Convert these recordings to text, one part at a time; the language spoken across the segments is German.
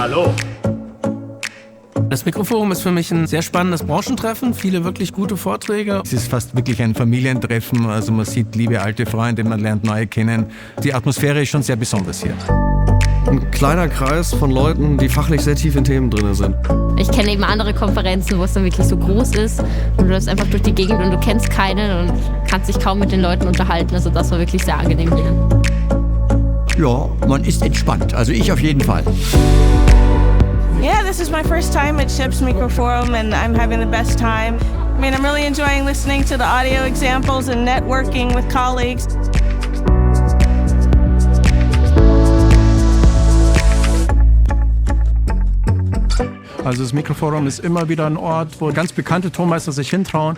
Hallo. Das Mikroforum ist für mich ein sehr spannendes Branchentreffen, viele wirklich gute Vorträge. Es ist fast wirklich ein Familientreffen, also man sieht liebe alte Freunde, man lernt neue kennen. Die Atmosphäre ist schon sehr besonders hier. Ein kleiner Kreis von Leuten, die fachlich sehr tief in Themen drin sind. Ich kenne eben andere Konferenzen, wo es dann wirklich so groß ist und du läufst einfach durch die Gegend und du kennst keinen und kannst dich kaum mit den Leuten unterhalten. Also das war wirklich sehr angenehm hier. Ja, man ist entspannt. Also ich auf jeden Fall. Yeah, this is my first time at SHIP's Microforum and I'm having the best time. I mean, I'm really enjoying listening to the audio examples and networking with colleagues. Also das Mikroforum ist immer wieder ein Ort, wo ganz bekannte Tonmeister sich hintrauen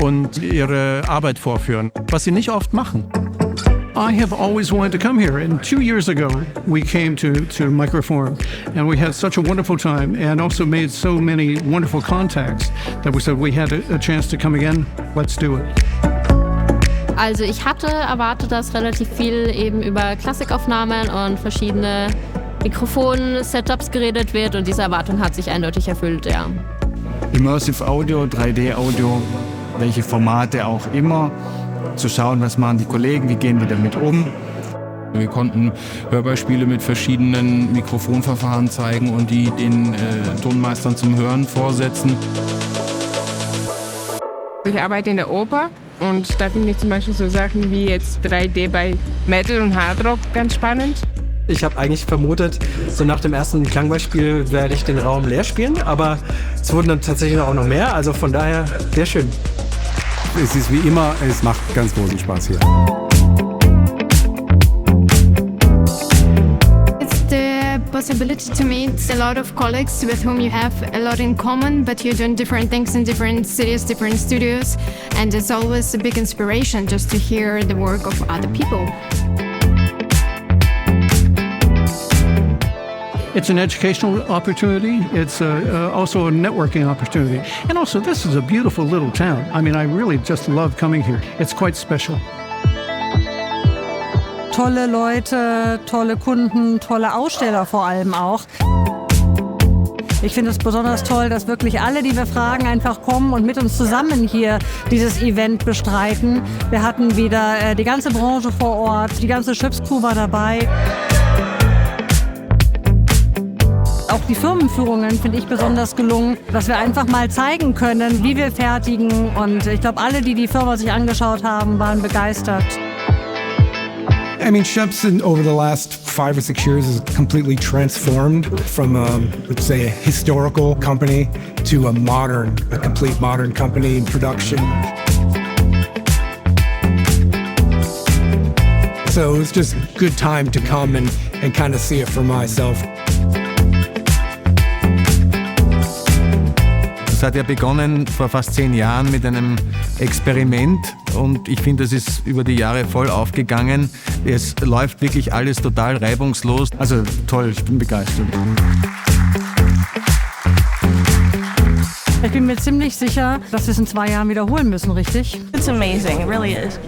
und ihre Arbeit vorführen, was sie nicht oft machen. I have always wanted to come here, and 2 years ago we came to Microforum, and we had such a wonderful time, and also made so many wonderful contacts that we said we had a chance to come again. Let's do it. Also ich hatte erwartet, dass relativ viel eben über Klassikaufnahmen und verschiedene Mikrofon-Setups geredet wird und diese Erwartung hat sich eindeutig erfüllt, ja. Immersive Audio, 3D-Audio, welche Formate auch immer. Zu schauen, was machen die Kollegen, wie gehen die damit um. Wir konnten Hörbeispiele mit verschiedenen Mikrofonverfahren zeigen und die den Tonmeistern zum Hören vorsetzen. Ich arbeite in der Oper und da finde ich zum Beispiel so Sachen wie jetzt 3D bei Metal und Hardrock ganz spannend. Ich habe eigentlich vermutet, so nach dem ersten Klangbeispiel werde ich den Raum leer spielen, aber es wurden dann tatsächlich auch noch mehr, also von daher sehr schön. Es ist wie immer, es macht ganz großen Spaß hier. It's the possibility to meet a lot of colleagues with whom you have a lot in common, but you're doing different things in different cities, different studios, and it's always a big inspiration just to hear the work of other people. It's an educational opportunity. It's also a networking opportunity. And also, this is a beautiful little town. I mean, I really just love coming here. It's quite special. Tolle Leute, tolle Kunden, tolle Aussteller vor allem auch. Ich finde es besonders toll, dass wirklich alle, die wir fragen, einfach kommen und mit uns zusammen hier dieses Event bestreiten. Wir hatten wieder die ganze Branche vor Ort, die ganze SHIP's-Crew war dabei. Auch die Firmenführungen finde ich besonders gelungen, dass wir einfach mal zeigen können, wie wir fertigen. Und ich glaube, alle, die die Firma sich angeschaut haben, waren begeistert. I mean, SHIP's over the last 5 or 6 years has completely transformed from, let's say, a historical company to a complete modern company in production. So it was just a good time to come and kind of see it for myself. Es hat ja begonnen vor fast 10 Jahren mit einem Experiment und ich finde, es ist über die Jahre voll aufgegangen. Es läuft wirklich alles total reibungslos. Also toll, ich bin begeistert. Ich bin mir ziemlich sicher, dass wir es in 2 Jahren wiederholen müssen, richtig? It's amazing, it really is.